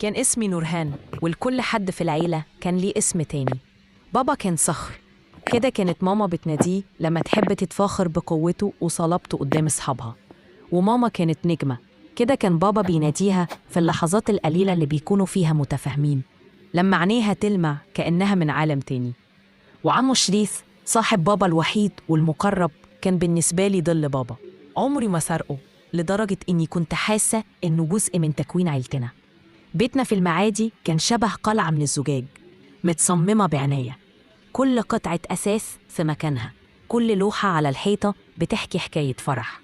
كان اسمي نورهان، ولكل حد في العيلة كان ليه اسم تاني. بابا كان صخر كده، كانت ماما بتناديه لما تحب تتفاخر بقوته وصلابته قدام أصحابها. وماما كانت نجمة كده، كان بابا بيناديها في اللحظات القليلة اللي بيكونوا فيها متفاهمين، لما عينيها تلمع كأنها من عالم تاني. وعمو شريف صاحب بابا الوحيد والمقرب كان بالنسبة لي ظل بابا، عمري ما سرقه، لدرجة إني كنت حاسة إنه جزء من تكوين عيلتنا. بيتنا في المعادي كان شبه قلعة من الزجاج متصممة بعناية، كل قطعة أساس في مكانها، كل لوحة على الحيطة بتحكي حكاية فرح.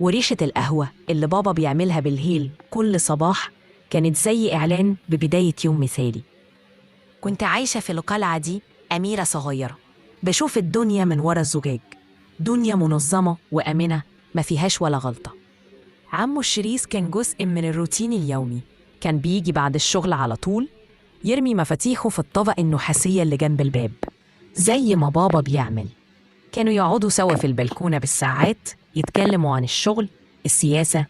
وريشة القهوة اللي بابا بيعملها بالهيل كل صباح كانت زي إعلان ببداية يوم مثالي. كنت عايشة في القلعة دي أميرة صغيرة، بشوف الدنيا من ورا الزجاج، دنيا منظمة وآمنة ما فيهاش ولا غلطة. عمو الشريس كان جزء من الروتين اليومي، كان بيجي بعد الشغل على طول يرمي مفاتيحه في الطبق النحاسية اللي جنب الباب زي ما بابا بيعمل. كانوا يقعدوا سوا في البلكونة بالساعات يتكلموا عن الشغل، السياسة،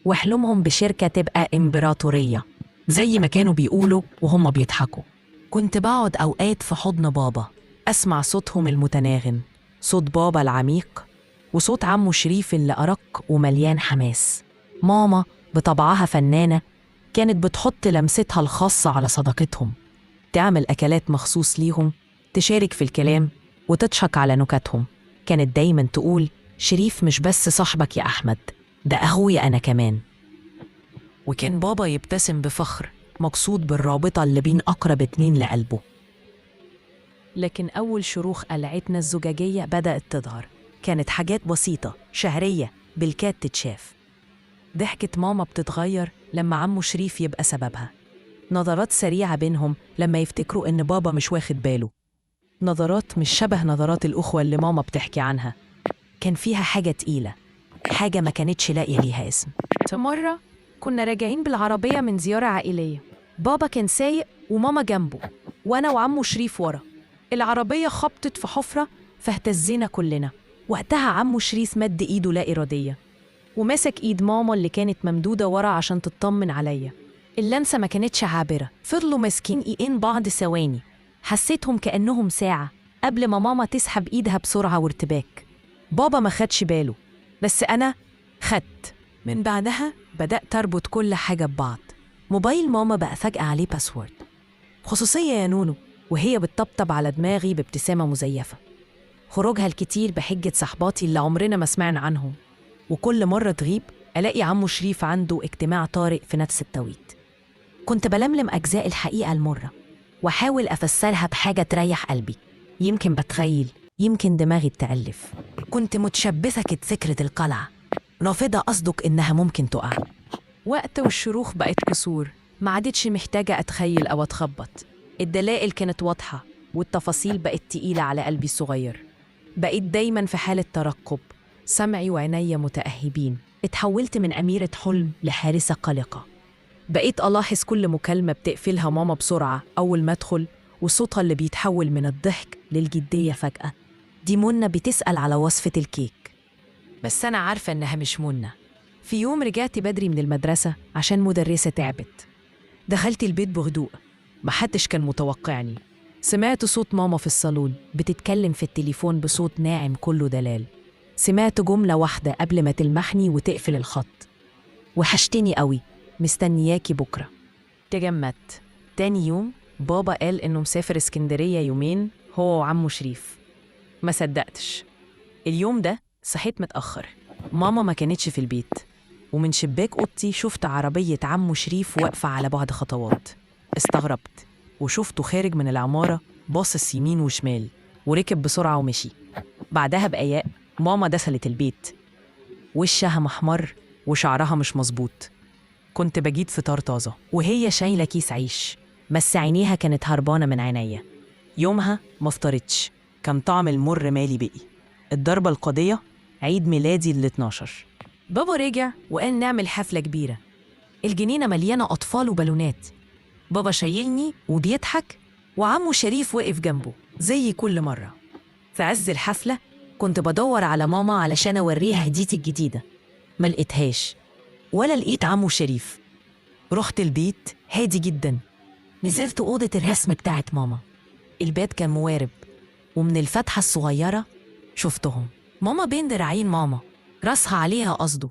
وحلمهم بشركة تبقى إمبراطورية زي ما كانوا بيقولوا وهم بيضحكوا. كنت بقعد أوقات في حضن بابا أسمع صوتهم المتناغم، صوت بابا العميق وصوت عمو شريف اللي أرق ومليان حماس. ماما بطبعها فنانة كانت بتحط لمستها الخاصة على صداقتهم، تعمل أكلات مخصوص ليهم، تشارك في الكلام وتضحك على نكتهم. كانت دايما تقول شريف مش بس صاحبك يا أحمد، ده أخويا أنا كمان. وكان بابا يبتسم بفخر، مقصود بالرابطة اللي بين أقرب اتنين لقلبه. لكن أول شروخ قلعتنا الزجاجية بدأت تظهر، كانت حاجات بسيطة شهرية بالكاد تتشاف. ضحكة ماما بتتغير لما عمو شريف يبقى سببها، نظرات سريعة بينهم لما يفتكروا إن بابا مش واخد باله، نظرات مش شبه نظرات الأخوة اللي ماما بتحكي عنها، كان فيها حاجة تقيلة، حاجة ما كانتش لاقية ليها اسم. مرة كنا راجعين بالعربية من زيارة عائلية، بابا كان سايق وماما جنبه وأنا وعمو شريف ورا. العربية خبطت في حفرة فاهتزينا كلنا. وقتها عمو شريف مد إيده لا إرادية ومسك إيد ماما اللي كانت ممدودة ورا عشان تطمن عليا. اللمسة ما كانتش عابرة، فضلوا ماسكين إيدين بعض ثواني، حسيتهم كأنهم ساعة قبل ما ماما تسحب إيدها بسرعة وارتباك. بابا ما خدش باله بس أنا خدت. من بعدها بدأت أربط كل حاجة ببعض. موبايل ماما بقى فجأة عليه باسورد، خصوصية يا نونو، وهي بتطبطب على دماغي بابتسامة مزيفة. خروجها الكتير بحجة صحباتي اللي عمرنا ما سمعنا عنهم، وكل مرة تغيب ألاقي عمو شريف عنده اجتماع طارئ في نفس التوقيت. كنت بلملم أجزاء الحقيقة المرة وأحاول أفسرها بحاجة تريح قلبي، يمكن بتخيل، يمكن دماغي تألف. كنت متشبثة فكرة القلعة، رافضة أصدق إنها ممكن تقع. وقت والشروخ بقت كسور، ما عادتش محتاجة أتخيل أو أتخبط، الدلائل كانت واضحة والتفاصيل بقت تقيلة على قلبي الصغير. بقيت دايماً في حالة ترقب، سمعي وعيني متأهبين. اتحولت من أميرة حلم لحارسة قلقة. بقيت ألاحظ كل مكالمة بتقفلها ماما بسرعة أول ما أدخل، وصوتها اللي بيتحول من الضحك للجدية فجأة. دي منى بتسأل على وصفة الكيك، بس أنا عارفة إنها مش منى. في يوم رجعت بدري من المدرسة عشان مدرسة تعبت، دخلت البيت بهدوء، محدش كان متوقعني. سمعت صوت ماما في الصالون بتتكلم في التليفون بصوت ناعم كله دلال. سمعت جملة واحدة قبل ما تلمحني وتقفل الخط: وحشتني قوي، مستنياكي بكرة. تجمدت. تاني يوم بابا قال إنه مسافر اسكندرية يومين هو وعمو شريف. ما صدقتش. اليوم ده صحيت متأخر، ماما ما كانتش في البيت، ومن شباك أوضتي شفت عربية عمو شريف واقفة على بعد خطوات. استغربت وشفته خارج من العمارة باصص يمين وشمال، وركب بسرعة ومشي. بعدها بأيام ماما دخلت البيت، وشها محمر وشعرها مش مظبوط. كنت بجيب فطار طازة وهي شايلة كيس عيش، بس عينيها كانت هربانة من عينيا. يومها ما فطرتش، كان طعم المر مالي بقي. الضربة القاضية عيد ميلادي ال12. بابا رجع وقال نعمل حفلة كبيرة، الجنينة مليانة أطفال وبالونات. بابا شايلني وبيضحك، وعمو شريف واقف جنبه زي كل مرة. في عز الحفلة كنت بدور على ماما علشان أوريها هديتي الجديدة، ما لقيتهاش، ولا لقيت عمو شريف. رحت البيت هادي جدا. نزلت أوضة الرسم بتاعت ماما. البيت كان موارب، ومن الفتحة الصغيرة شفتهم. ماما بين دراعين ماما، راسها عليها قصده.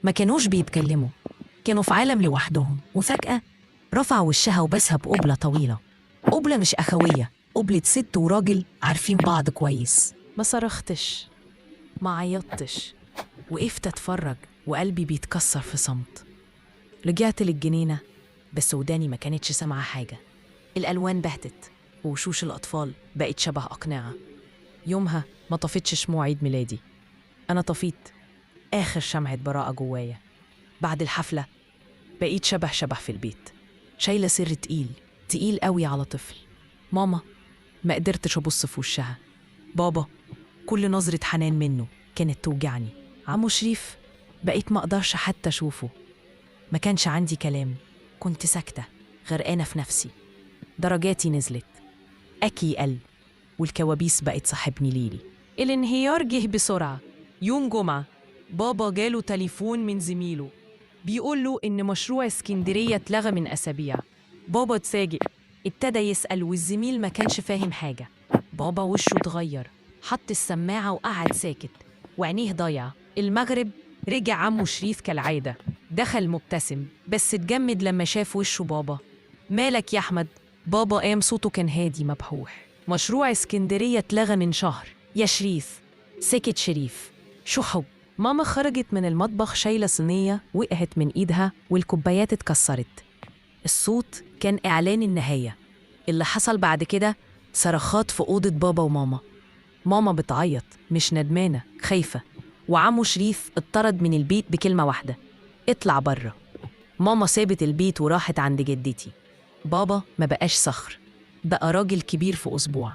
ما كانوش بيتكلموا، كانوا في عالم لوحدهم. وفجأة رفع وشها وبسها بقبلة طويلة. قبلة مش أخوية، قبلة ست وراجل عارفين بعض كويس. ما صرختش، ما عيطتش، وقفت أتفرج وقلبي بيتكسر في صمت. رجعت للجنينة بس وداني ما كانتش سامعة حاجة. الألوان بهتت ووشوش الأطفال بقت شبه أقنعة. يومها ما طفيتش شموع عيد ميلادي، أنا طفيت آخر شمعة براءة جوايا. بعد الحفلة بقيت شبه في البيت، شايلة سر تقيل تقيل قوي على طفل. ماما ما قدرتش أبص في وشها. بابا كل نظرة حنان منه كانت توجعني. عمو شريف بقيت ما أقدرش حتى أشوفه. ما كانش عندي كلام، كنت ساكتة غرقانة في نفسي. درجاتي نزلت، أكي قل، والكوابيس بقت صاحبني ليلي. الانهيار جه بسرعة. يوم جمعة بابا جاله تليفون من زميله بيقول له إن مشروع اسكندرية اتلغى من أسابيع. بابا اتفاجئ، ابتدى يسأل والزميل ما كانش فاهم حاجة. بابا وشه اتغير، حط السماعة وقعد ساكت وعينيه ضايعة. المغرب رجع عمو شريف كالعادة، دخل مبتسم بس اتجمد لما شاف وشه بابا. مالك يا أحمد؟ بابا قام صوته كان هادي مبحوح. مشروع اسكندرية اتلغى من شهر يا شريف. سكت شريف. شو حب؟ ماما خرجت من المطبخ شايلة صينية وقعت من إيدها والكوبايات اتكسرت. الصوت كان إعلان النهاية. اللي حصل بعد كده صرخات في أوضة بابا وماما. ماما بتعيط مش ندمانة، خايفة. وعمو شريف اتطرد من البيت بكلمة واحدة: اطلع بره. ماما سابت البيت وراحت عند جدتي. بابا ما بقاش صخر، بقى راجل كبير في أسبوع،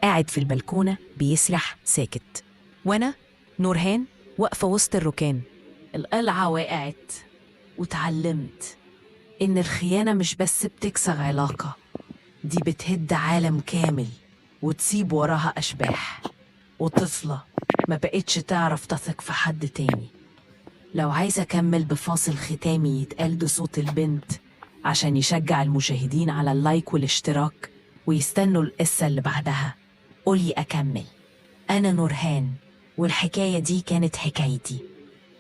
قاعد في البلكونة بيسرح ساكت. وأنا نورهان واقفة وسط الركان. القلعة وقعت وتعلمت إن الخيانة مش بس بتكسر علاقة، دي بتهد عالم كامل وتسيب وراها أشباح. وطفلة ما بقتش تعرف تثق في حد تاني. لو عايزة أكمل بفاصل ختامي يتقال بصوت البنت عشان يشجع المشاهدين على اللايك والاشتراك ويستنوا القصة اللي بعدها، قولي أكمل. أنا نورهان والحكاية دي كانت حكايتي.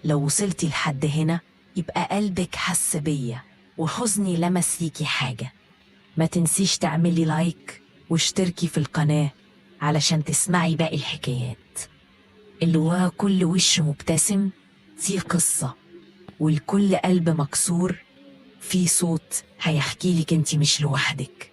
لو وصلتي لحد هنا يبقى قلبك حس بيا وحزني لمس فيكي حاجة. ما تنسيش تعملي لايك واشتركي في القناة علشان تسمعي باقي الحكايات اللي ورا كل وش مبتسم في قصة، والكل قلب مكسور في صوت هيحكيلك انتي مش لوحدك.